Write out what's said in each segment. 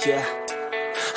Yeah,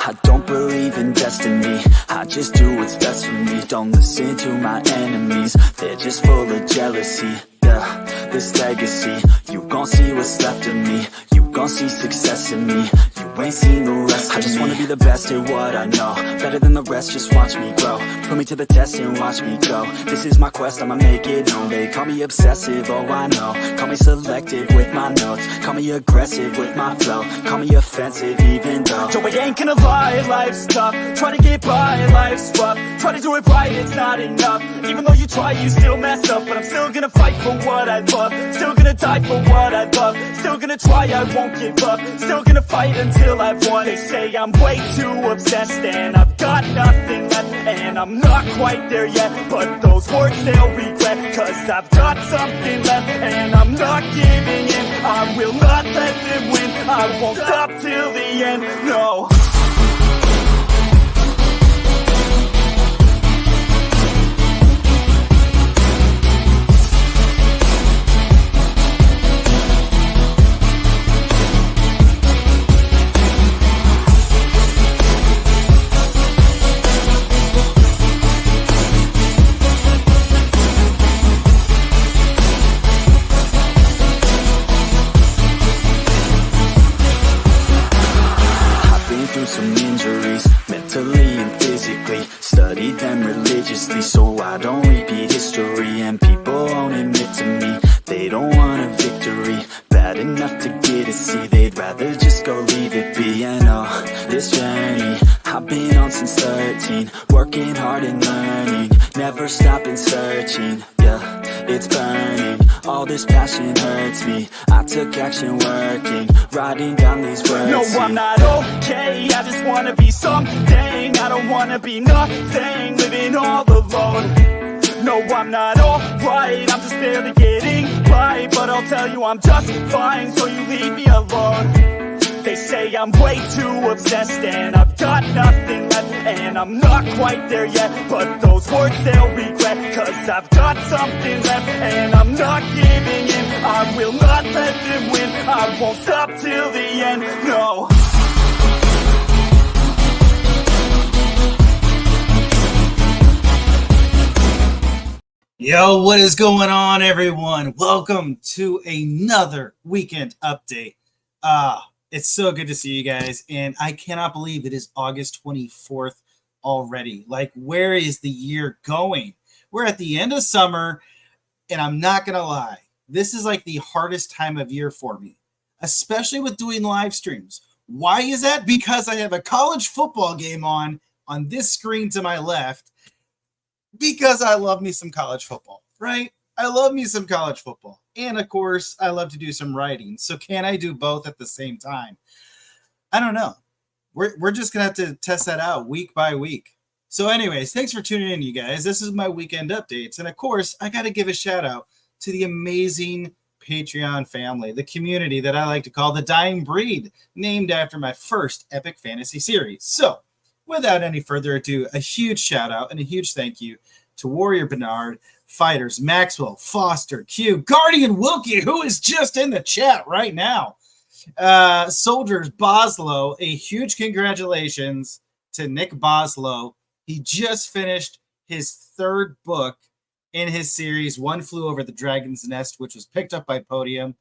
I don't believe in destiny, I just do what's best for me. Don't listen to my enemies, they're just full of jealousy. Yeah, this legacy, you gon' see what's left of me. You gon' see success in me, you ain't seen the rest of me. I just wanna be the best at what I know, better than the rest, just watch me grow. Put me to the test and watch me go. This is my quest, I'ma make it known. They call me obsessive, oh I know. Call me selective with my notes, call me aggressive with my flow, call me offensive even though yo, I ain't gonna lie, life's tough. Try to get by, life's rough. Try to do it right, it's not enough. Even though you try, you still mess up. But I'm still gonna fight for what I love, still gonna die for what I love, still gonna try, I won't give up, still gonna fight until I've won. They say I'm way too obsessed and I've got nothing left, and I'm not quite there yet, but those words they'll regret, cause I've got something left and I'm not giving in. I will not let them win, I won't stop till the end, no. Some injuries, mentally and physically. Studied them religiously so I don't repeat history. And people won't admit to me they don't want a victory bad enough to get a C. They'd rather just go leave it be. And oh, this journey I've been on since 13, working hard and learning, never stopping searching. Yeah, it's burning, all this passion hurts me. I took action working, writing down these words. No, I'm not okay, I just wanna be something. I don't wanna be nothing, living all alone. No, I'm not alright, I'm just barely getting by. But I'll tell you I'm just fine, so you leave me alone. They say I'm way too obsessed and I've got nothing left, and I'm not quite there yet, but those words they'll regret, cause I've got something left and I'm not giving in. I will not let them win, I won't stop till the end, no. Yo, what is going on, everyone? Welcome to another weekend update. It's so good to see you guys, and I cannot believe it is August 24th already. Like, where is the year going? We're at the end of summer, and I'm not going to lie. This is like the hardest time of year for me, especially with doing live streams. Why is that? Because I have a college football game on this screen to my left, because I love me some college football, right? I love me some college football. And of course, I love to do some writing. So can I do both at the same time? I don't know. We're just going to have to test that out week by week. So anyways, thanks for tuning in, you guys. This is my weekend updates. And of course, I got to give a shout out to the amazing Patreon family, the community that I like to call the Dying Breed, named after my first epic fantasy series. So without any further ado, a huge shout out and a huge thank you to Warrior Bernard, Fighters Maxwell, Foster, Q, Guardian Wilkie, who is just in the chat right now, Soldiers Boslow. A huge congratulations to Nick Boslow. He just finished his third book in his series, One Flew Over the Dragon's Nest, which was picked up by Podium.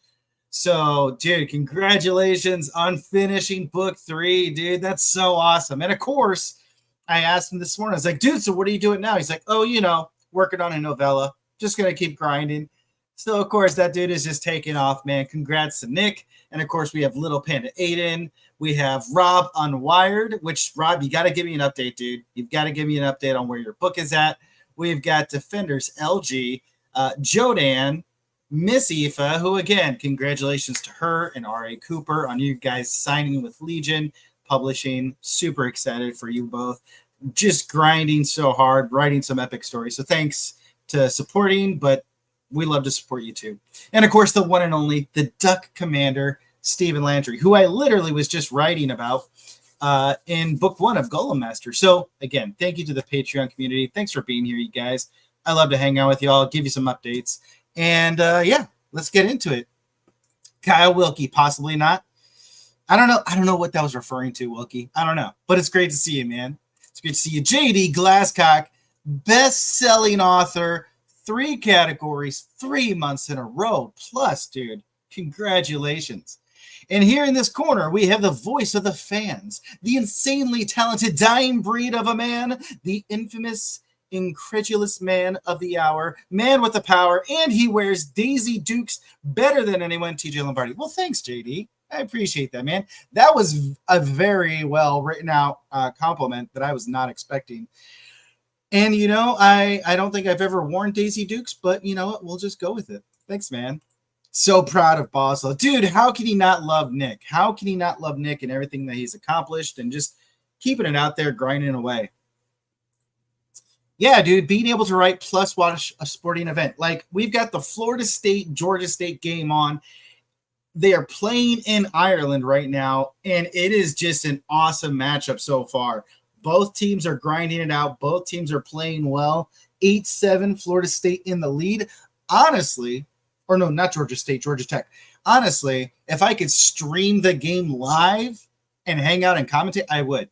So, dude, congratulations on finishing book 3, dude. That's so awesome. And of course, I asked him this morning, I was like, dude, so what are you doing now? He's like, oh, you know, working on a novella. Just going to keep grinding. So, of course, that dude is just taking off, man. Congrats to Nick. And, of course, we have Little Panda Aiden. We have Rob Unwired, which, Rob, you got to give me an update, dude. You've got to give me an update on where your book is at. We've got Defenders LG, Jodan, Miss Aoife, who, again, congratulations to her and R.A. Cooper on you guys signing with Legion Publishing. Super excited for you both. Just grinding so hard, writing some epic stories. So thanks to supporting, but we love to support you too. And of course, the one and only, the Duck Commander, Stephen Landry, who I literally was just writing about in book 1 of Golem Master. So again, thank you to the Patreon community. Thanks for being here, you guys. I love to hang out with y'all, give you some updates. And yeah, let's get into it. Kyle Wilkie, possibly not. I don't know what that was referring to, Wilkie. I don't know. But it's great to see you, man. It's great to see you. JD Glasscock, best-selling author, 3 categories, 3 months in a row. Plus, dude, congratulations. And here in this corner, we have the voice of the fans, the insanely talented dying breed of a man, the infamous, incredulous man of the hour, man with the power, and he wears Daisy Dukes better than anyone, TJ Lombardi. Well, thanks, JD. I appreciate that, man. That was a very well written out compliment that I was not expecting. And, you know, I don't think I've ever worn Daisy Dukes, but you know what? We'll just go with it. Thanks, man. So proud of Boswell. Dude, how can he not love Nick? How can he not love Nick and everything that he's accomplished and just keeping it out there, grinding away? Yeah, dude, being able to write plus watch a sporting event. Like, we've got the Florida State, Georgia State game on. They are playing in Ireland right now, and it is just an awesome matchup so far. Both teams are grinding it out. Both teams are playing well. 8-7, Florida State in the lead. Honestly, or no, not Georgia State, Georgia Tech. Honestly, if I could stream the game live and hang out and commentate, I would.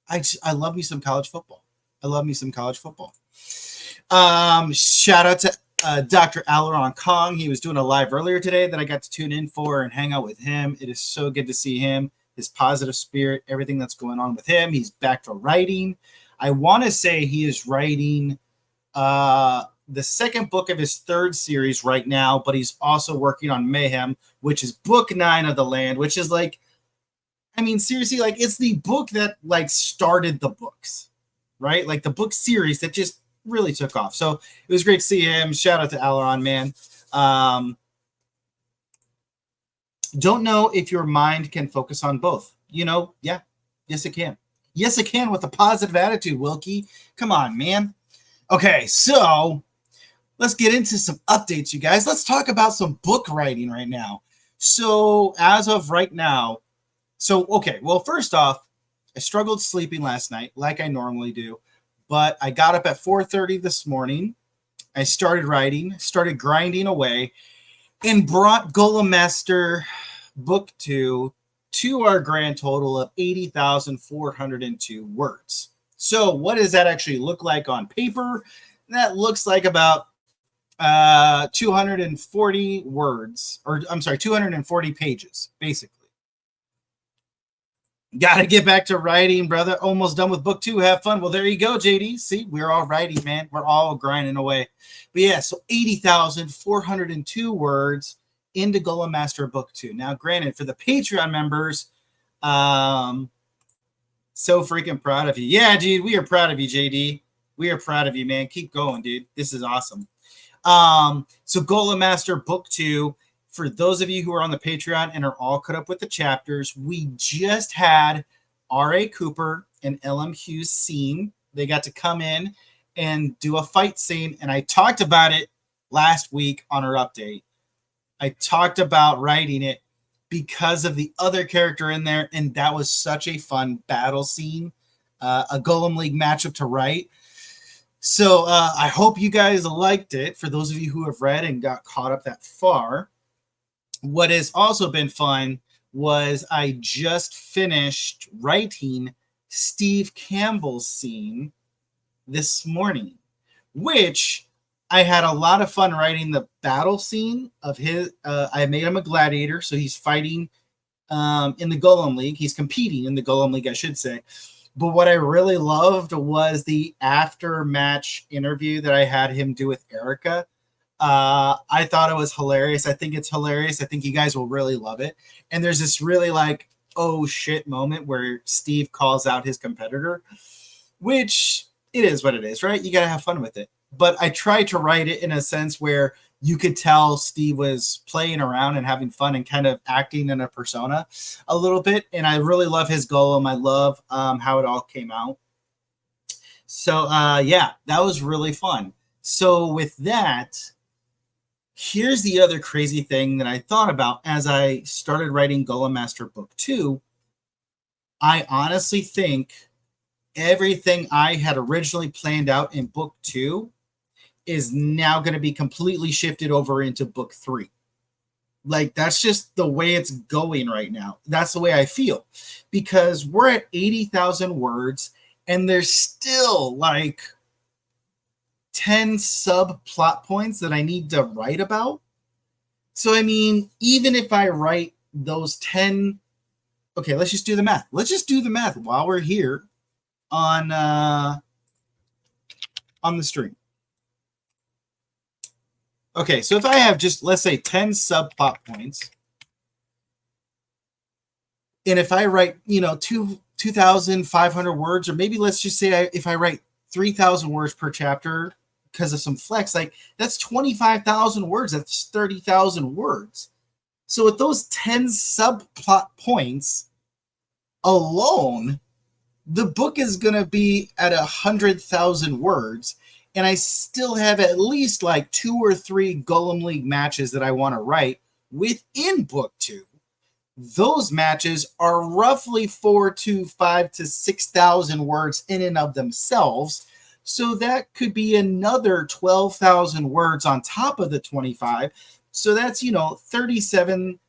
I love me some college football. I love me some college football. Shout out to Dr. Alaron Kong. He was doing a live earlier today that I got to tune in for and hang out with him. It is so good to see him, his positive spirit, everything that's going on with him. He's back to writing. I want to say he is writing the second book of his 3rd series right now, but he's also working on Mayhem, which is book 9 of The Land, which is like, I mean, seriously, like it's the book that like started the books, right? Like the book series that just really took off. So it was great to see him. Shout out to Alaron, man. Don't know if your mind can focus on both. You know, yeah, yes, it can. Yes, it can with a positive attitude, Wilkie. Come on, man. Okay, so let's get into some updates, you guys. Let's talk about some book writing right now. So as of right now, okay, well, first off, I struggled sleeping last night like I normally do, but I got up at 4:30 this morning. I started writing, started grinding away, and brought Golem Master Book 2 to our grand total of 80,402 words. So what does that actually look like on paper? That looks like about 240 words, or I'm sorry, 240 pages, basically. Got to get back to writing, brother. Almost done with book 2. Have fun. Well, there you go, JD. See, we're all writing, man. We're all grinding away. But yeah, so 80,402 words into Golem Master Book 2. Now, granted, for the Patreon members, so freaking proud of you. Yeah, dude, we are proud of you, JD. We are proud of you, man. Keep going, dude. This is awesome. So Golem Master Book 2, for those of you who are on the Patreon and are all caught up with the chapters, we just had R.A. Cooper and L.M. Hughes scene. They got to come in and do a fight scene, and I talked about it last week on our update. I talked about writing it because of the other character in there, and that was such a fun battle scene, a Golem League matchup to write. So I hope you guys liked it, for those of you who have read and got caught up that far. What has also been fun was I just finished writing Steve Campbell's scene this morning, which I had a lot of fun writing the battle scene of his. I made him a gladiator, so he's fighting in the Golem League. He's competing in the Golem League, I should say. But what I really loved was the after-match interview that I had him do with Erica. I thought it was hilarious. I think it's hilarious. I think you guys will really love it. And there's this really like, oh shit moment where Steve calls out his competitor, which it is what it is, right? You got to have fun with it. But I tried to write it in a sense where you could tell Steve was playing around and having fun and kind of acting in a persona a little bit. And I really love his Golem. I love how it all came out. So yeah, that was really fun. So with that, here's the other crazy thing that I thought about as I started writing Golem Master Book 2. I honestly think everything I had originally planned out in Book 2 is now going to be completely shifted over into Book 3. Like, that's just the way it's going right now. That's the way I feel, because we're at 80,000 words and there's still like 10 subplot points that I need to write about. So, I mean, even if I write those 10, okay, let's just do the math. Let's just do the math while we're here on the stream. Okay, so if I have just, let's say, 10 subplot points, and if I write, 2,500 words, or maybe let's just say if I write 3,000 words per chapter because of some flex, like that's 25,000 words. That's 30,000 words. So with those 10 subplot points alone, the book is going to be at 100,000 words. And I still have at least like 2 or 3 Golem League matches that I want to write within book 2. Those matches are roughly 4 to 5 to 6,000 words in and of themselves. So that could be another 12,000 words on top of the 25. So that's, 37.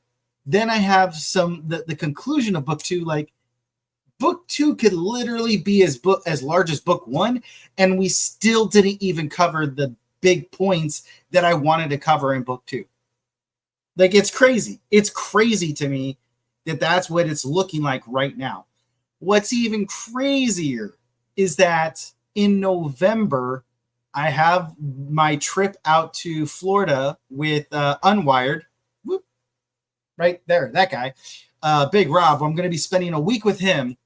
Then I have the conclusion of book 2, like book 2 could literally be as large as book 1, and we still didn't even cover the big points that I wanted to cover in book 2. Like, it's crazy. It's crazy to me that that's what it's looking like right now. What's even crazier is that in November, I have my trip out to Florida with Unwired. Whoop, right there, that guy, Big Rob. I'm going to be spending a week with him.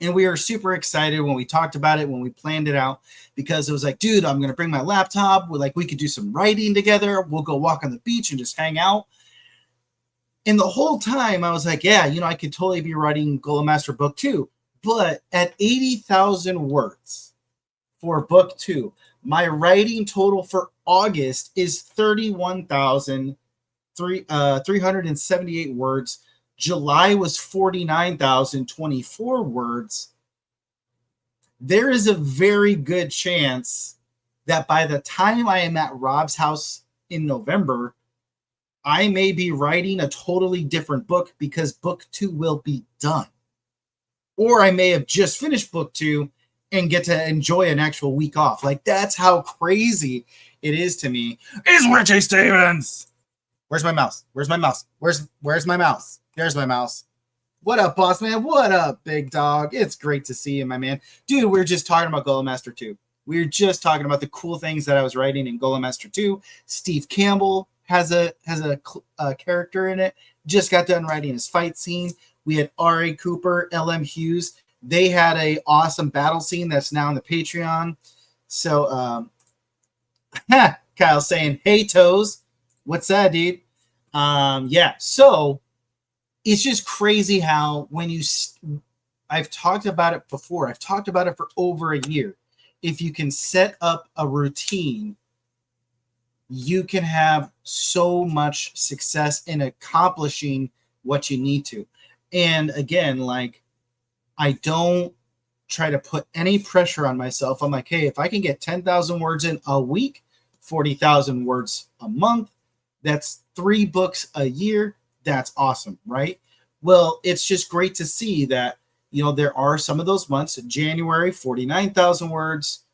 And we were super excited when we talked about it, when we planned it out, because it was like, dude, I'm going to bring my laptop. We could do some writing together. We'll go walk on the beach and just hang out. And the whole time I was like, yeah, I could totally be writing Golem Master book 2. But at 80,000 words for book 2, my writing total for August is 31,378 words. July was 49,024 words. There is a very good chance that by the time I am at Rob's house in November, I may be writing a totally different book because book 2 will be done. Or I may have just finished book 2 and get to enjoy an actual week off. Like, that's how crazy it is to me. Is Richie Stevens. Where's my mouse? Where's my mouse? Where's my mouse? There's my mouse. What up, boss man? What up, big dog? It's great to see you, my man. Dude, we were just talking about Golem Master 2. We were just talking about the cool things that I was writing in Golem Master 2. Steve Campbell has a character in it. Just got done writing his fight scene. We had R.A. Cooper, L.M. Hughes. They had a awesome battle scene that's now on the Patreon. So, Kyle saying, hey, Toes. What's that, dude? Yeah, so it's just crazy how I've talked about it before. I've talked about it for over a year. If you can set up a routine, you can have so much success in accomplishing what you need to. And again, like, I don't try to put any pressure on myself. I'm like, hey, if I can get 10,000 words in a week, 40,000 words a month, that's 3 books a year. That's awesome, right? Well, it's just great to see that, there are some of those months. January, 49,000 words.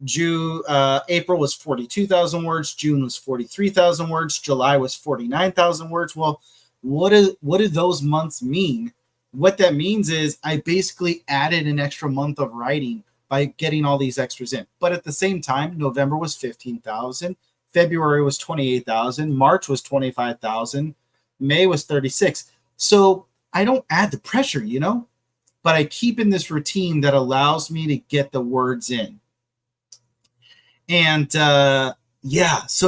April was 42,000 words. June was 43,000 words. July was 49,000 words. Well, what do those months mean? What that means is I basically added an extra month of writing by getting all these extras in. But at the same time, November was 15,000. February was 28,000. March was 25,000. May was 36. So I don't add the pressure, but I keep in this routine that allows me to get the words in. And so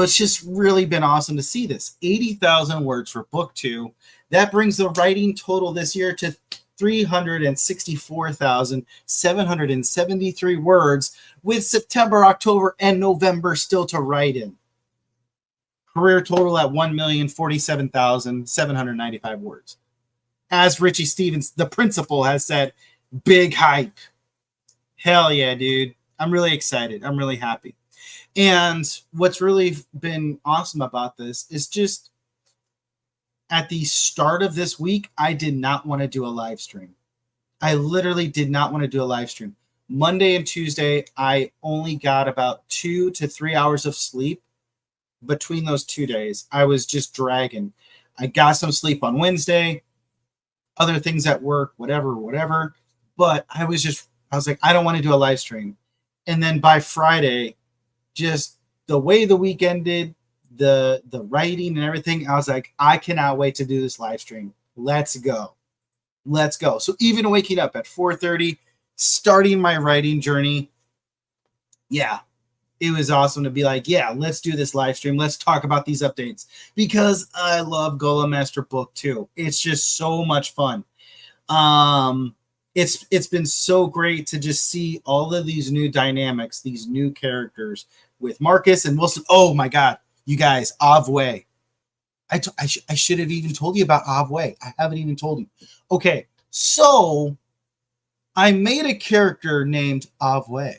it's just really been awesome to see this. 80,000 words for book 2. That brings the writing total this year to 364,773 words, with September, October, and November still to write in. Career total at 1,047,795 words. As Richie Stevens, the principal, has said, big hype. Hell yeah, dude. I'm really excited. I'm really happy. And what's really been awesome about this is just at the start of this week, I did not want to do a live stream. I literally did not want to do a live stream. Monday and Tuesday, I only got about 2 to 3 hours of sleep between those 2 days. I was just dragging. I got some sleep on Wednesday, other things at work, whatever. But I was like, I don't want to do a live stream. And then by Friday, just the way the week ended, the writing and everything, I was like, I cannot wait to do this live stream. Let's go. So even waking up at 4:30, starting my writing journey, yeah, it was awesome to be like, yeah, let's do this live stream. Let's talk about these updates because I love Golem Master Book 2. It's just so much fun. It's been so great to just see all of these new dynamics, these new characters with Marcus and Wilson. Oh my God, you guys, Avwe. I should have even told you about Avwe. I haven't even told you. Okay, so I made a character named Avwe.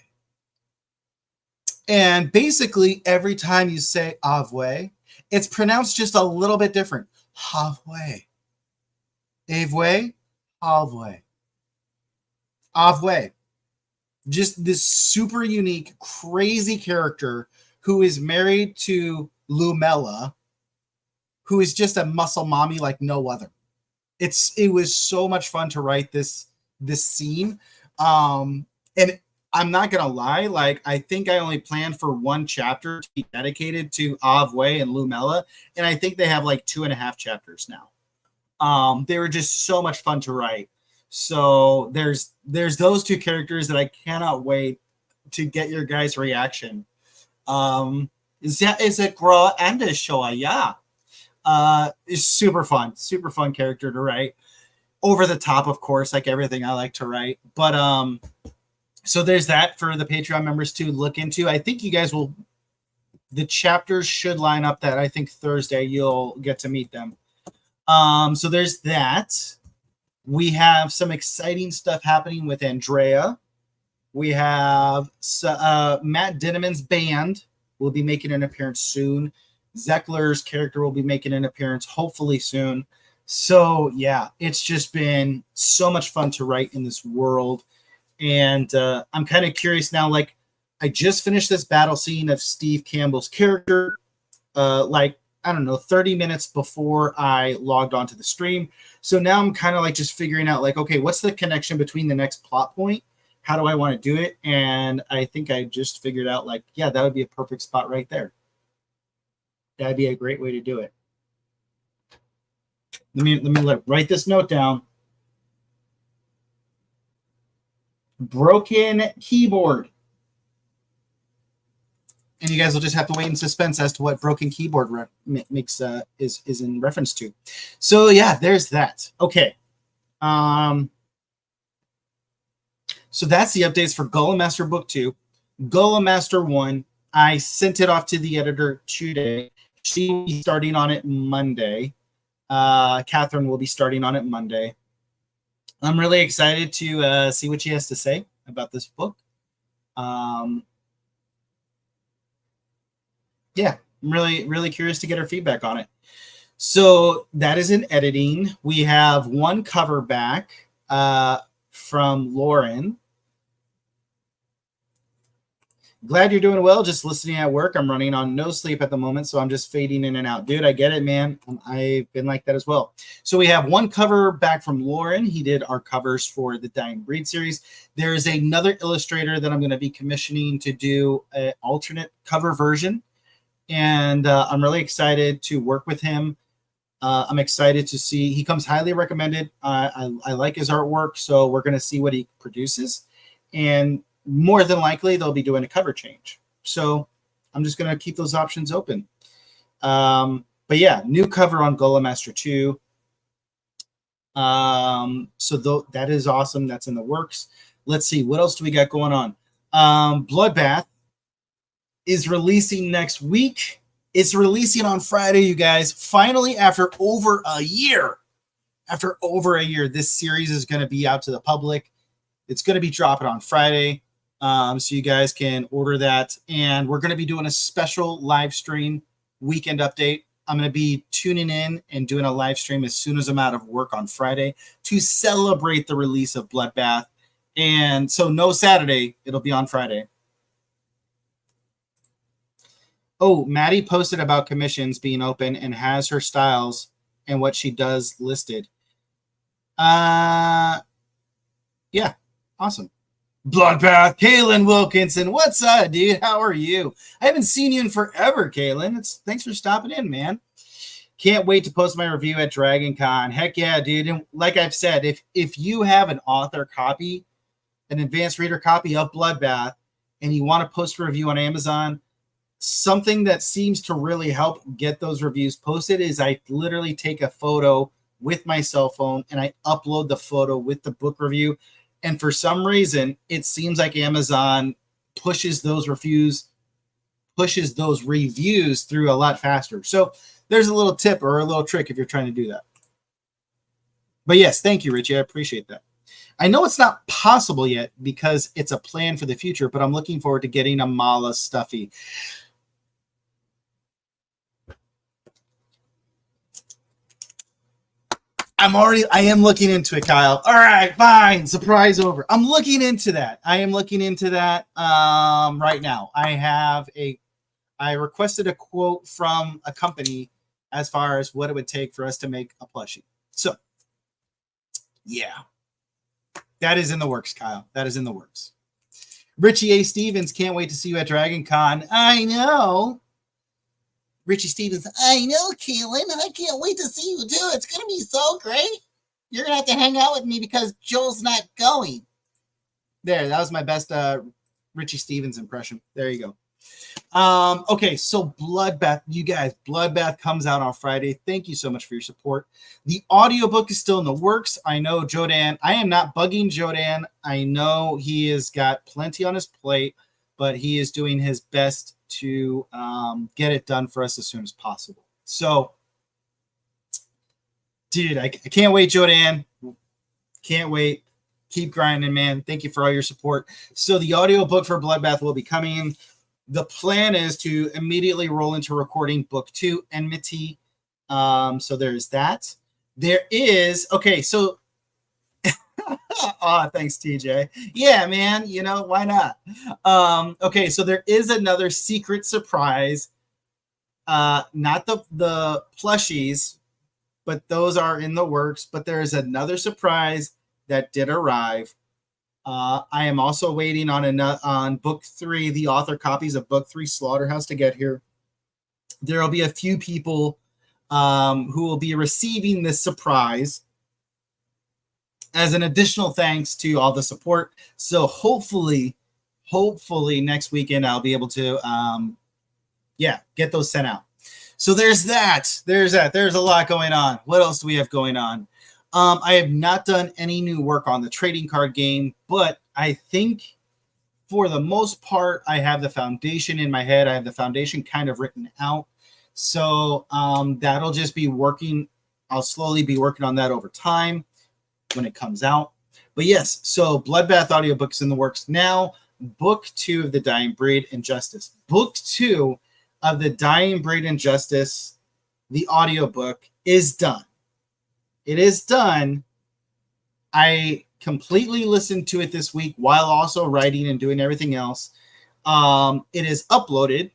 And basically, every time you say Avwe, it's pronounced just a little bit different. Havwe. Avwe. Avwe. Avwe. Just this super unique, crazy character who is married to Lumella, who is just a muscle mommy like no other. It was so much fun to write this scene. And I'm not gonna lie, like I think I only planned for one chapter to be dedicated to Avwe and Lumella, and I think they have like 2.5 chapters now. They were just so much fun to write. So there's those two characters that I cannot wait to get your guys' reaction. That is a girl and a show, yeah. It's super fun character to write. Over the top, of course, like everything I like to write. But so there's that for the Patreon members to look into. I think you guys will. The chapters should line up that I think Thursday you'll get to meet them. So there's that. We have some exciting stuff happening with Andrea. We have Matt Dinneman's band will be making an appearance soon. Zeckler's character will be making an appearance hopefully soon. So yeah, it's just been so much fun to write in this world. And I'm kind of curious now, like I just finished this battle scene of Steve Campbell's character, like, I don't know, 30 minutes before I logged onto the stream. So now I'm kind of like just figuring out like, okay, what's the connection between the next plot point? How do I want to do it? And I think I just figured out like, yeah, that would be a perfect spot right there. That'd be a great way to do it. Let me write this note down. Broken keyboard. And you guys will just have to wait in suspense as to what broken keyboard makes is in reference to. So yeah, there's that. Okay. So that's the updates for Golem Master Book 2. Golem Master 1, I sent it off to the editor today. She will be starting on it Monday. Catherine will be starting on it Monday. I'm really excited to see what she has to say about this book. Yeah, I'm really curious to get her feedback on it. So that is in editing. We have one cover back from Lauren. Glad you're doing well. Just listening at work. I'm running on no sleep at the moment, so I'm just fading in and out. Dude, I get it, man. I've been like that as well. So we have one cover back from Lauren. He did our covers for the Dying Breed series. There is another illustrator that I'm going to be commissioning to do an alternate cover version. And I'm really excited to work with him. I'm excited to see. He comes highly recommended. I like his artwork, so we're going to see what he produces. And more than likely, they'll be doing a cover change. So I'm just going to keep those options open. But yeah, new cover on Golem Master 2. So that is awesome. That's in the works. Let's see. What else do we got going on? Bloodbath is releasing next week. It's releasing on Friday, you guys. Finally, after over a year, this series is going to be out to the public. It's going to be dropping on Friday. So you guys can order that. And we're going to be doing a special live stream weekend update I'm going to be tuning in and doing a live stream as soon as I'm out of work on Friday to celebrate the release of Bloodbath. And so no Saturday, it'll be on Friday. Oh, Maddie posted about commissions being open and has her styles and what she does listed. Yeah, awesome. Bloodbath, Kaylin Wilkinson. What's up, dude? How are you? I haven't seen you in forever, Kaylin. Thanks for stopping in, man. Can't wait to post my review at Dragon Con. Heck yeah, dude. And like I've said, if you have an author copy, an advanced reader copy of Bloodbath, and you want to post a review on Amazon, something that seems to really help get those reviews posted is I literally take a photo with my cell phone and I upload the photo with the book review. And for some reason, it seems like Amazon pushes those reviews through a lot faster. So there's a little tip or a little trick if you're trying to do that. But yes, thank you, Richie. I appreciate that. I know it's not possible yet because it's a plan for the future, but I'm looking forward to getting a Mala Stuffy. I am looking into it, Kyle. All right, fine. Surprise over. I'm looking into that. I am looking into that right now. I requested a quote from a company as far as what it would take for us to make a plushie. So, yeah. That is in the works, Kyle. That is in the works. Richie A. Stevens, can't wait to see you at Dragon Con. I know. Richie Stevens, I know, Kaylin. I can't wait to see you too. It's going to be so great. You're going to have to hang out with me because Joel's not going. There, that was my best Richie Stevens impression. There you go. Okay, so Bloodbath, you guys, Bloodbath comes out on Friday. Thank you so much for your support. The audiobook is still in the works. I know Jodan, I am not bugging Jodan. I know he has got plenty on his plate, but he is doing his best to get it done for us as soon as possible. So, dude, I can't wait, Jodan. Can't wait. Keep grinding, man. Thank you for all your support. So the audiobook for Bloodbath will be coming. The plan is to immediately roll into recording book 2, Enmity. So there's that. There is, okay, so oh, thanks, TJ. Yeah, man, you know, why not? Okay, so there is another secret surprise. Not the plushies, but those are in the works. But there is another surprise that did arrive. I am also waiting on book 3, the author copies of book 3, Slaughterhouse, to get here. There will be a few people who will be receiving this surprise as an additional thanks to all the support. So hopefully next weekend I'll be able to, get those sent out. So there's that. There's a lot going on. What else do we have going on? I have not done any new work on the trading card game, but I think for the most part, I have the foundation in my head. I have the foundation kind of written out. So that'll just be working. I'll slowly be working on that over time when it comes out. But yes, so Bloodbath audiobook's in the works now. Book 2 of The Dying Breed Injustice. Book 2 of The Dying Breed Injustice, the audiobook, is done. It is done. I completely listened to it this week while also writing and doing everything else. It is uploaded.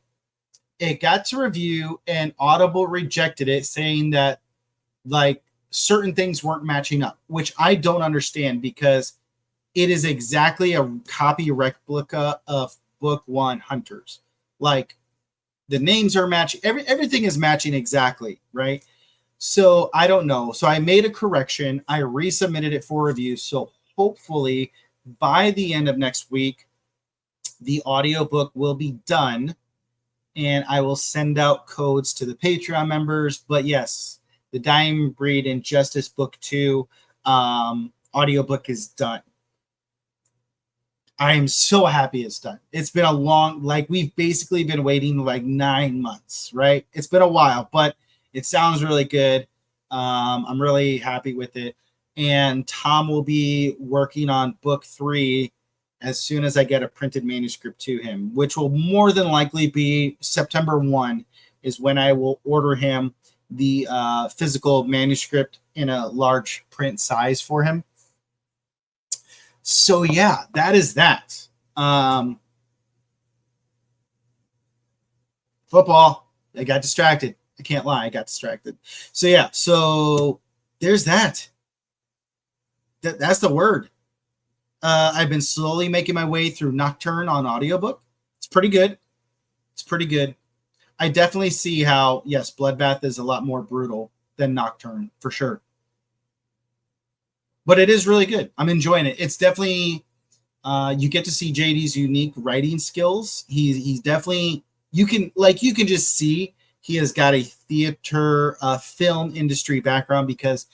It got to review and Audible rejected it, saying that like certain things weren't matching up, which I don't understand because it is exactly a copy replica of book 1, Hunters. Like the names are matching. Everything is matching exactly, right? So I don't know. So I made a correction. I resubmitted it for review. So hopefully by the end of next week, the audiobook will be done and I will send out codes to the Patreon members. But yes, The Dying Breed Injustice book 2 audiobook is done. I am so happy it's done. It's been a long, like we've basically been waiting like 9 months, right? It's been a while, but it sounds really good. I'm really happy with it. And Tom will be working on book 3 as soon as I get a printed manuscript to him, which will more than likely be September 1 is when I will order him. the physical manuscript in a large print size for him. So yeah, that is that. Football. I got distracted. I can't lie. I got distracted. So yeah. So there's that. That's the word. I've been slowly making my way through Nocturne on audiobook. It's pretty good. It's pretty good. I definitely see how, yes, Bloodbath is a lot more brutal than Nocturne, for sure. But it is really good. I'm enjoying it. It's definitely, you get to see JD's unique writing skills. He's definitely, you can just see he has got a theater, film industry background, because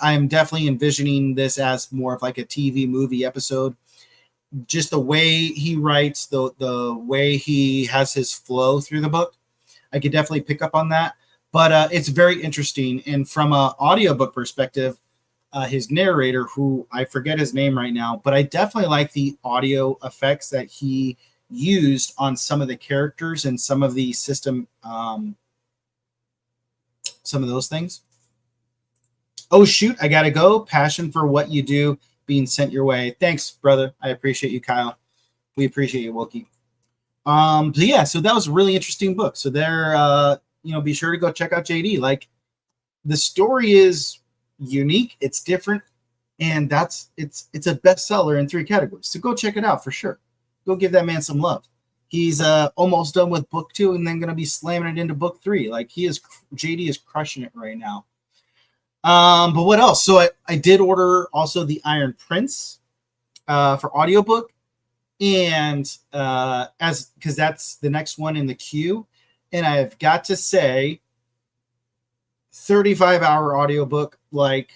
I'm definitely envisioning this as more of like a TV movie episode. Just the way he writes, the way he has his flow through the book, I could definitely pick up on that. But it's very interesting. And from an audiobook perspective, his narrator, who I forget his name right now, but I definitely like the audio effects that he used on some of the characters and some of the system, some of those things. Oh shoot, I gotta go. Passion for what you do being sent your way. Thanks, brother. I appreciate you, Kyle. We appreciate you, Wilkie. So yeah, so that was a really interesting book. So there, be sure to go check out JD. Like, the story is unique, it's different, and it's a bestseller in 3 categories. So go check it out for sure. Go give that man some love. He's almost done with book 2, and then going to be slamming it into book 3. Like, JD is crushing it right now. But what else? So I did order also the Iron Prince for audiobook, and because that's the next one in the queue. And I've got to say, 35-hour audiobook, like,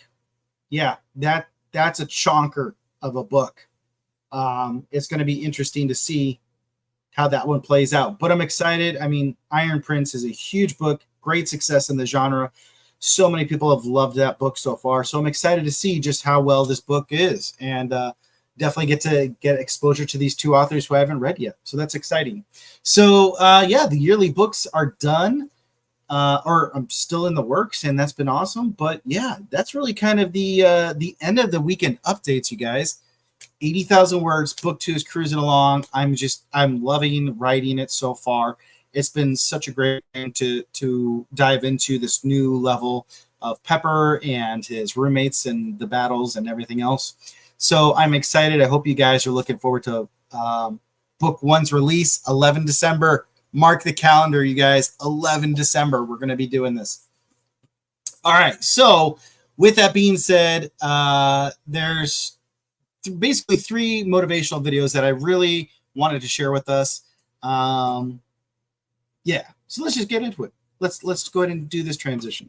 yeah, that's a chonker of a book. It's going to be interesting to see how that one plays out. But I'm excited. I mean, Iron Prince is a huge book, great success in the genre. So many people have loved that book so far. So I'm excited to see just how well this book is, and definitely get exposure to these 2 authors who I haven't read yet. So that's exciting. So yeah, the yearly books are done, or I'm still in the works, and that's been awesome. But yeah, that's really kind of the end of the weekend updates, you guys. 80,000 words. Book 2 is cruising along. I'm loving writing it so far. It's been such a great thing to dive into this new level of Pepper and his roommates and the battles and everything else. So I'm excited. I hope you guys are looking forward to book 1's release, 11 December. Mark the calendar, you guys. 11 December, we're going to be doing this. All right. So with that being said, there's basically 3 motivational videos that I really wanted to share with us. Yeah, so let's just get into it. Let's go ahead and do this transition.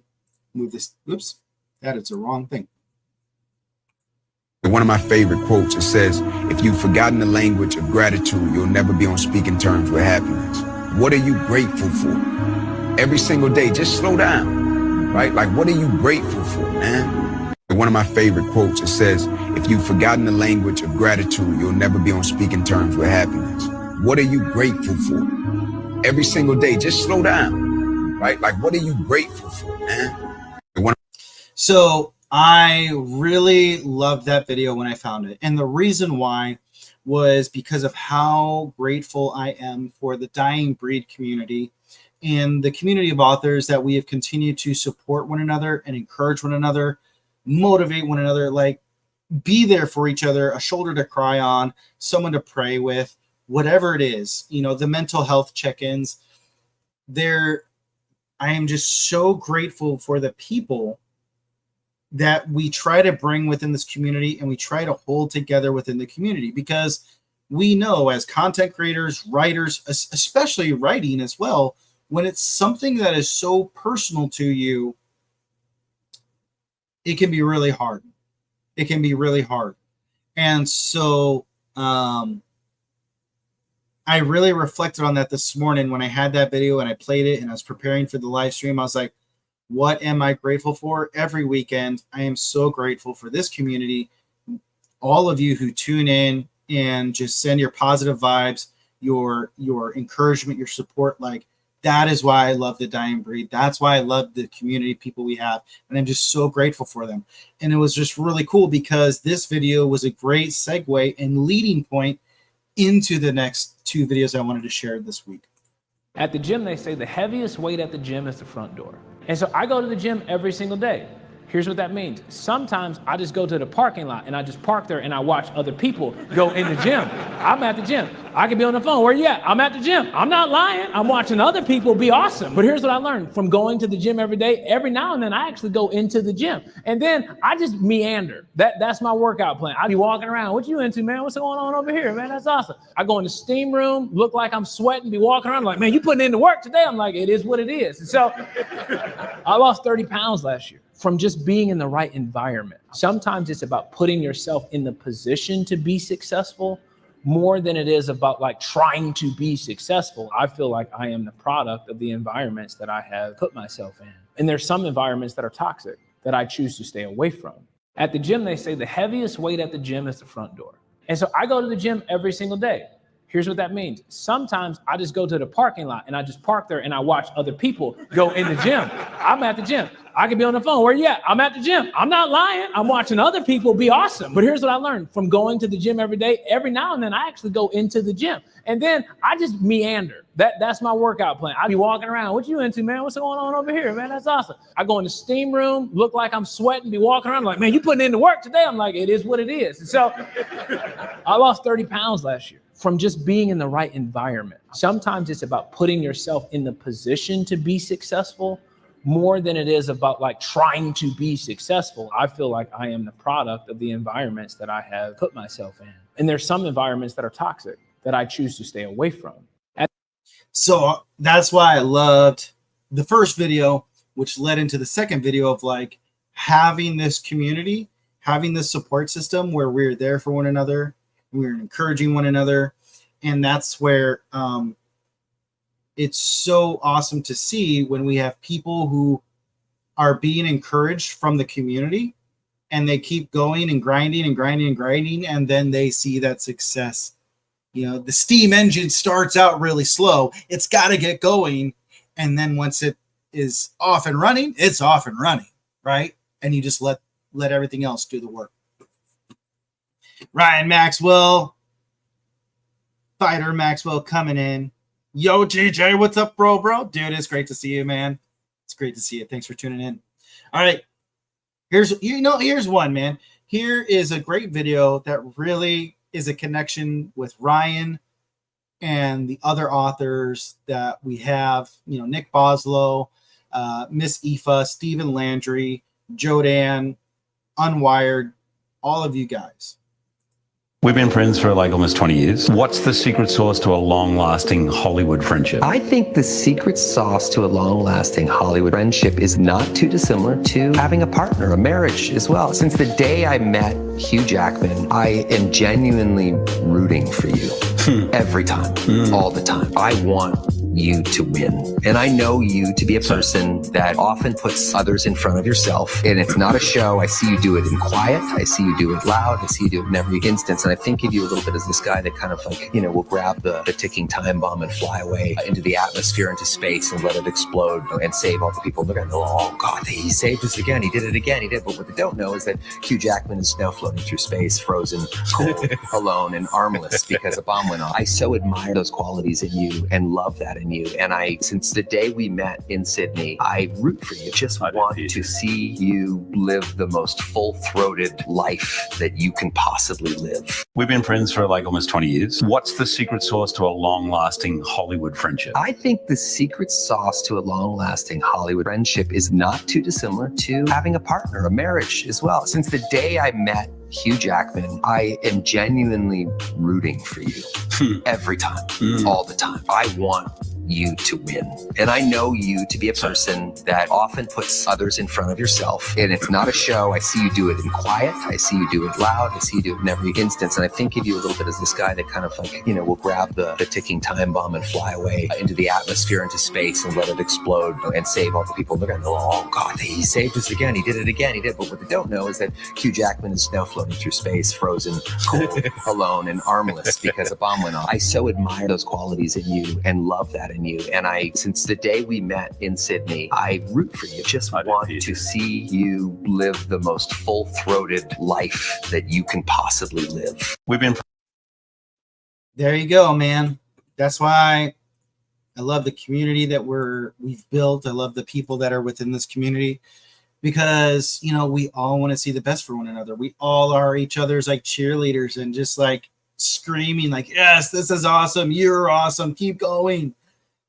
Move this. Oops, that is the wrong thing. One of my favorite quotes, it says, if you've forgotten the language of gratitude, you'll never be on speaking terms with happiness. What are you grateful for? Every single day, just slow down, right? Like, what are you grateful for, man? One of my favorite quotes, it says, if you've forgotten the language of gratitude, you'll never be on speaking terms with happiness. What are you grateful for? Every single day, just slow down, right? Like, what are you grateful for, man? So I really loved that video when I found it. And the reason why was because of how grateful I am for the Dying Breed community and the community of authors that we have continued to support one another and encourage one another, motivate one another, like, be there for each other, a shoulder to cry on, someone to pray with, whatever it is, the mental health check-ins. I am just so grateful for the people that we try to bring within this community, and we try to hold together within the community, because we know as content creators, writers, especially writing as well, when it's something that is so personal to you, it can be really hard. It can be really hard. And so, I really reflected on that this morning when I had that video and I played it and I was preparing for the live stream. I was like, what am I grateful for? Every weekend, I am so grateful for this community, all of you who tune in and just send your positive vibes, your encouragement, your support. Like, That is why I love the Dying Breed. That's why I love the community people we have. And I'm just so grateful for them. And it was just really cool because this video was a great segue and leading point into the next 2 videos I wanted to share this week. At the gym, they say the heaviest weight at the gym is the front door. And so I go to the gym every single day. Here's what that means. Sometimes I just go to the parking lot and I just park there and I watch other people go in the gym. I'm at the gym. I could be on the phone. Where you at? I'm at the gym. I'm not lying. I'm watching other people be awesome. But here's what I learned from going to the gym every day. Every now and then I actually go into the gym and then I just meander. That's my workout plan. I be walking around. What you into, man? What's going on over here, man? That's awesome. I go in the steam room, look like I'm sweating, be walking around like, man, you putting in the work today. I'm like, it is what it is. And so I lost 30 pounds last year from just being in the right environment. Sometimes it's about putting yourself in the position to be successful more than it is about like trying to be successful. I feel like I am the product of the environments that I have put myself in. And there's some environments that are toxic that I choose to stay away from. At the gym, they say the heaviest weight at the gym is the front door. And so I go to the gym every single day. Here's what that means. Sometimes I just go to the parking lot and I just park there and I watch other people go in the gym. I'm at the gym. I could be on the phone. Where you at? I'm at the gym. I'm not lying. I'm watching other people be awesome. But here's what I learned from going to the gym every day. Every now and then I actually go into the gym and then I just meander. That's my workout plan. I be walking around. What you into, man? What's going on over here, man? That's awesome. I go in the steam room, look like I'm sweating, be walking around like, man, you putting in the work today. I'm like, it is what it is. And so I lost 30 pounds last year from just being in the right environment. Sometimes it's about putting yourself in the position to be successful more than it is about like trying to be successful. I feel like I am the product of the environments that I have put myself in. And there's some environments that are toxic that I choose to stay away from. So that's why I loved the first video, which led into the second video of like having this community, having this support system where we're there for one another, we're encouraging one another. And that's where it's so awesome to see when we have people who are being encouraged from the community and they keep going and grinding and grinding and grinding. And then they see that success. You know, the steam engine starts out really slow. It's got to get going. And then once it is off and running, it's off and running, right? And you just let everything else do the work. Ryan Maxwell, Fighter Maxwell coming in. Yo, JJ, what's up, bro? Dude, it's great to see you, man. It's great to see you. Thanks for tuning in. All right. Here's one, man. Here is a great video that really is a connection with Ryan and the other authors that we have, you know, Nick Boslow, Miss Aoife, Stephen Landry, Jodan, Unwired, all of you guys. We've been friends for like almost 20 years. What's the secret sauce to a long-lasting Hollywood friendship? I think the secret sauce to a long-lasting Hollywood friendship is not too dissimilar to having a partner, a marriage as well. Since the day I met Hugh Jackman, I am genuinely rooting for you every time, all the time. I want you to win. And I know you to be a person that often puts others in front of yourself. And it's not a show. I see you do it in quiet. I see you do it loud. I see you do it in every instance. And I think of you a little bit as this guy that kind of like, you know, will grab the ticking time bomb and fly away into the atmosphere, into space, and let it explode and save all the people. They're going to go, oh God, he saved us again. He did it again. He did. But what they don't know is that Hugh Jackman is now floating through space, frozen, cold, alone, and armless because a bomb went off. I so admire those qualities in you and love that in you. And since the day we met in Sydney, I root for you. Just want to see you live the most full-throated life that you can possibly live. We've been friends for like almost 20 years. What's the secret sauce to a long-lasting Hollywood friendship? I think the secret sauce to a long-lasting Hollywood friendship is not too dissimilar to having a partner, a marriage as well. Since the day I met Hugh Jackman, I am genuinely rooting for you every time, all the time. I want you to win. And I know you to be a person that often puts others in front of yourself. And it's not a show. I see you do it in quiet. I see you do it loud. I see you do it in every instance. And I think of you a little bit as this guy that kind of like, you know, will grab the ticking time bomb and fly away into the atmosphere, into space, and let it explode and save all the people. They're going to go, oh God, he saved us again. He did it again. He did. But what they don't know is that Hugh Jackman is now floating through space, frozen, cold, alone, and armless because a bomb went off. I so admire those qualities in you and love that in in you. And since the day we met in Sydney, I root for you. Just want to see you live the most full-throated life that you can possibly live. We've been There you go, man. That's why I love the community that we've built. I love the people that are within this community, because, you know, we all want to see the best for one another. We all are each other's like cheerleaders and just like screaming like, yes, this is awesome. You're awesome. Keep going.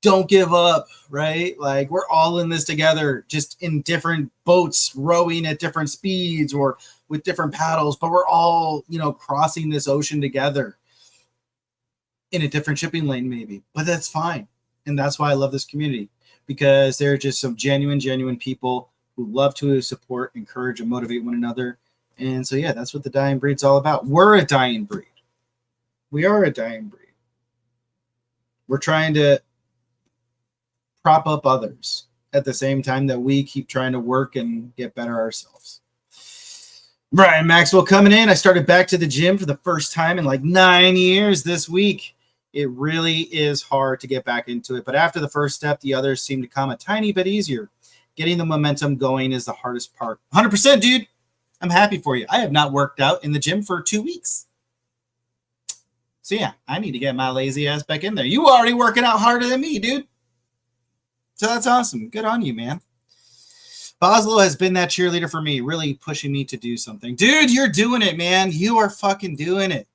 Don't give up, right? Like, we're all in this together, just in different boats, rowing at different speeds or with different paddles, but we're all, you know, crossing this ocean together in a different shipping lane maybe, but that's fine. And that's why I love this community, because they're just some genuine people who love to support, encourage, and motivate one another. And so, yeah, that's what the Dying Breed's all about. We're a dying breed. We are a dying breed. We're trying to prop up others at the same time that we keep trying to work and get better ourselves. Brian Maxwell coming in. I started back to the gym for the first time in like 9 years this week. It really is hard to get back into it, but after the first step, the others seem to come a tiny bit easier. Getting the momentum going is the hardest part. 100%, dude. I'm happy for you. I have not worked out in the gym for 2 weeks. So yeah, I need to get my lazy ass back in there. You already working out harder than me, dude. So that's awesome. Good on you, man. Boslo has been that cheerleader for me, really pushing me to do something. Dude, you're doing it, man. You are fucking doing it.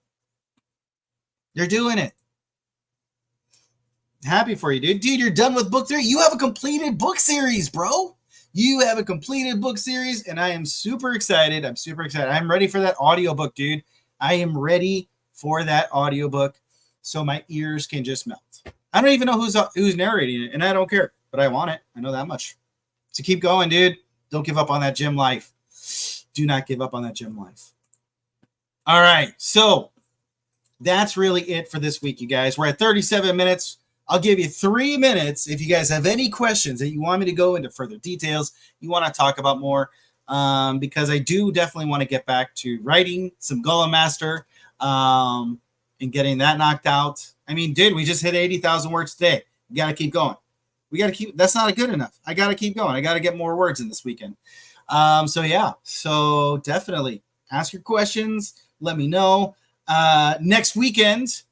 You're doing it. Happy for you, dude. Dude, you're done with book 3. You have a completed book series, bro. You have a completed book series, and I am super excited. I'm super excited. I'm ready for that audiobook, dude. I am ready for that audiobook so my ears can just melt. I don't even know who's narrating it, and I don't care, but I want it. I know that much. So keep going, dude. Don't give up on that gym life. Do not give up on that gym life. All right, so that's really it for this week, you guys. We're at 37 minutes. I'll give you 3 minutes if you guys have any questions that you want me to go into further details, you want to talk about more, because I do definitely want to get back to writing some Golem Master and getting that knocked out. I mean, dude, we just hit 80,000 words today. We got to keep going. We got to keep. That's not good enough. I got to keep going. I got to get more words in this weekend. So yeah, so definitely ask your questions. Let me know. Next weekend.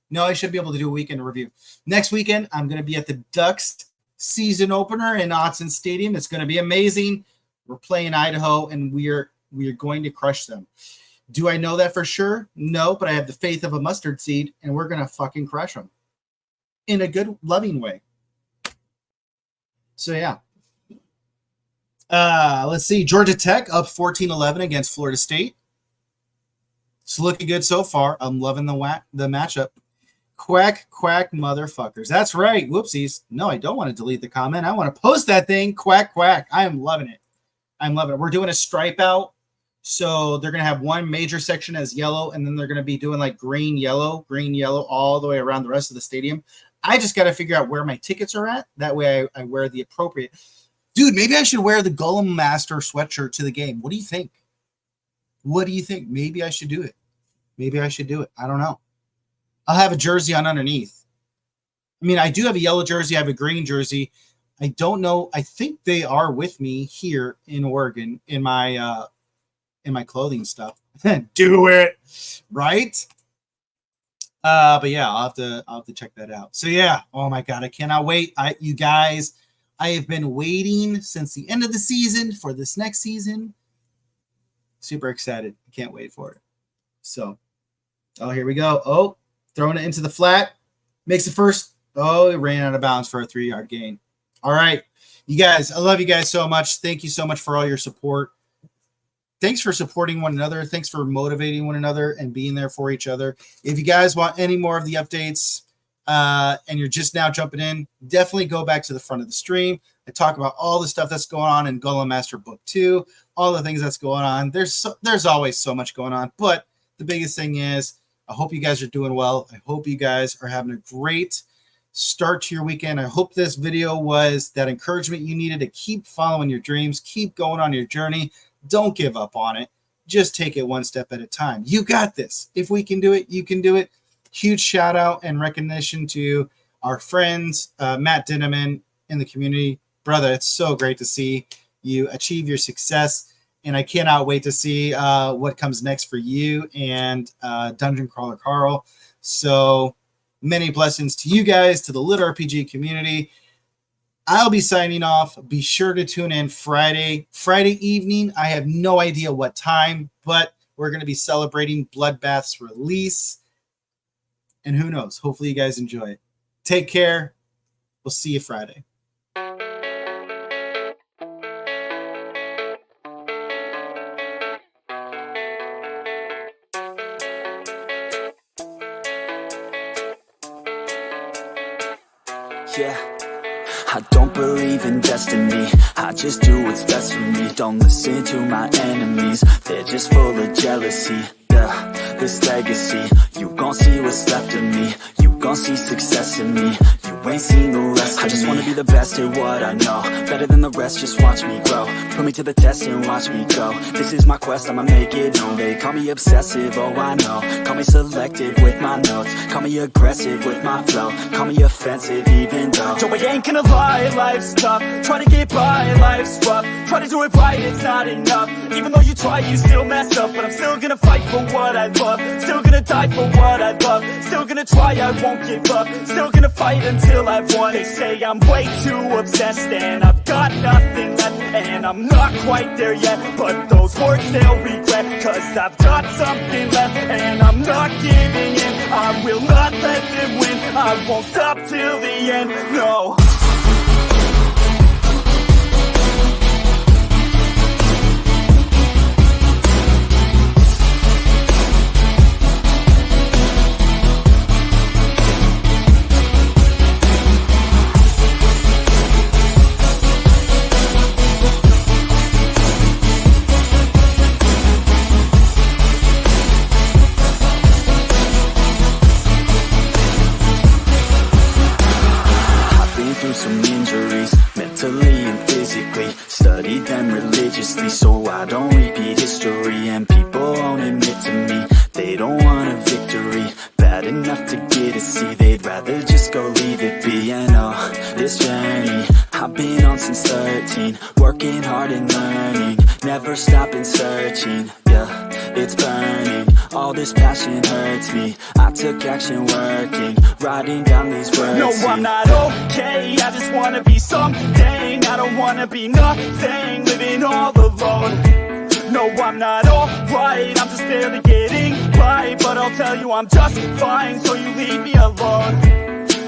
No, I should be able to do a weekend review. Next weekend, I'm going to be at the Ducks season opener in Autzen Stadium. It's going to be amazing. We're playing Idaho, and we are going to crush them. Do I know that for sure? No, but I have the faith of a mustard seed, and we're going to fucking crush them in a good, loving way. So, yeah. Let's see. Georgia Tech up 14-11 against Florida State. It's looking good so far. I'm loving the matchup. Quack, motherfuckers. That's right. Whoopsies. No, I don't want to delete the comment. I want to post that thing. Quack. I am loving it. We're doing a stripe out. So they're going to have one major section as yellow, and then they're going to be doing like green, yellow, all the way around the rest of the stadium. I just got to figure out where my tickets are at. That way I wear the appropriate. Dude, maybe I should wear the Golem Master sweatshirt to the game. What do you think? Maybe I should do it. I don't know. I'll have a jersey on underneath. I mean, I do have a yellow jersey. I have a green jersey. I don't know. I think they are with me here in Oregon in my clothing stuff. Do it, right? But yeah, I'll have to check that out. So yeah, oh my God, I cannot wait. You guys, I have been waiting since the end of the season for this next season. Super excited. I can't wait for it. So, oh, here we go. Oh, throwing it into the flat. Makes the first. Oh, it ran out of bounds for a 3-yard gain. All right. You guys, I love you guys so much. Thank you so much for all your support. Thanks for supporting one another. Thanks for motivating one another and being there for each other. If you guys want any more of the updates and you're just now jumping in, definitely go back to the front of the stream. I talk about all the stuff that's going on in Golem Master Book 2, all the things that's going on. There's always so much going on, but the biggest thing is I hope you guys are doing well. I hope you guys are having a great start to your weekend. I hope this video was that encouragement you needed to keep following your dreams, keep going on your journey. Don't give up on it. Just take it one step at a time. You got this. If we can do it, you can do it. Huge shout out and recognition to our friends, Matt Dinneman in the community. Brother, it's so great to see you achieve your success. And I cannot wait to see what comes next for you and Dungeon Crawler Carl. So many blessings to you guys, to the Lit RPG community. I'll be signing off. Be sure to tune in Friday evening. I have no idea what time, but we're going to be celebrating Bloodbath's release. And who knows? Hopefully you guys enjoy it. Take care. We'll see you Friday. Yeah, I don't believe in destiny. I just do what's best for me. Don't listen to my enemies. They're just full of jealousy. Yeah, this legacy, you gon' see what's left of me. You gon' see success in me. You ain't seen the rest of me. I just wanna be the best at what I know. Better than the rest, just watch me grow. Put me to the test and watch me go. This is my quest, I'ma make it known. They call me obsessive, oh I know. Call me selective with my notes. Call me aggressive with my flow. Call me offensive even though Joe, I ain't gonna lie, life's tough. Try to get by, life's rough. Try to do it right, it's not enough. Even though you try, you still mess up. But I'm still gonna fight for what I love. Still gonna die for what I love. Still gonna try, I won't give up. Still gonna fight until I've won. They say I'm way too obsessed and I've got nothing left. And I'm not quite there yet, but those words they'll regret. Cause I've got something left and I'm not giving in. I will not let them win. I won't stop till the end, no. Some injuries, mentally and physically. Studied them religiously so I don't repeat history. And people won't admit to me they don't want a victory. Bad enough to get a C, they'd rather just go leave it be. And oh, this journey I've been on since 13. Working hard and learning, never stopping searching. Yeah, it's burning, all this passion hurts me. I took action working, writing down these words. No, I'm not okay, I just wanna be something. I don't wanna be nothing, living all alone. No, I'm not alright, I'm just barely getting by. But I'll tell you I'm just fine, so you leave me alone.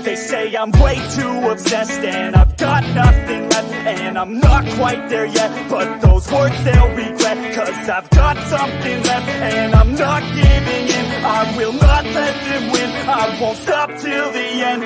They say I'm way too obsessed and I've got nothing left. And I'm not quite there yet, but those words they'll regret. Cause I've got something left and I'm not giving in. I will not let them win. I won't stop till the end.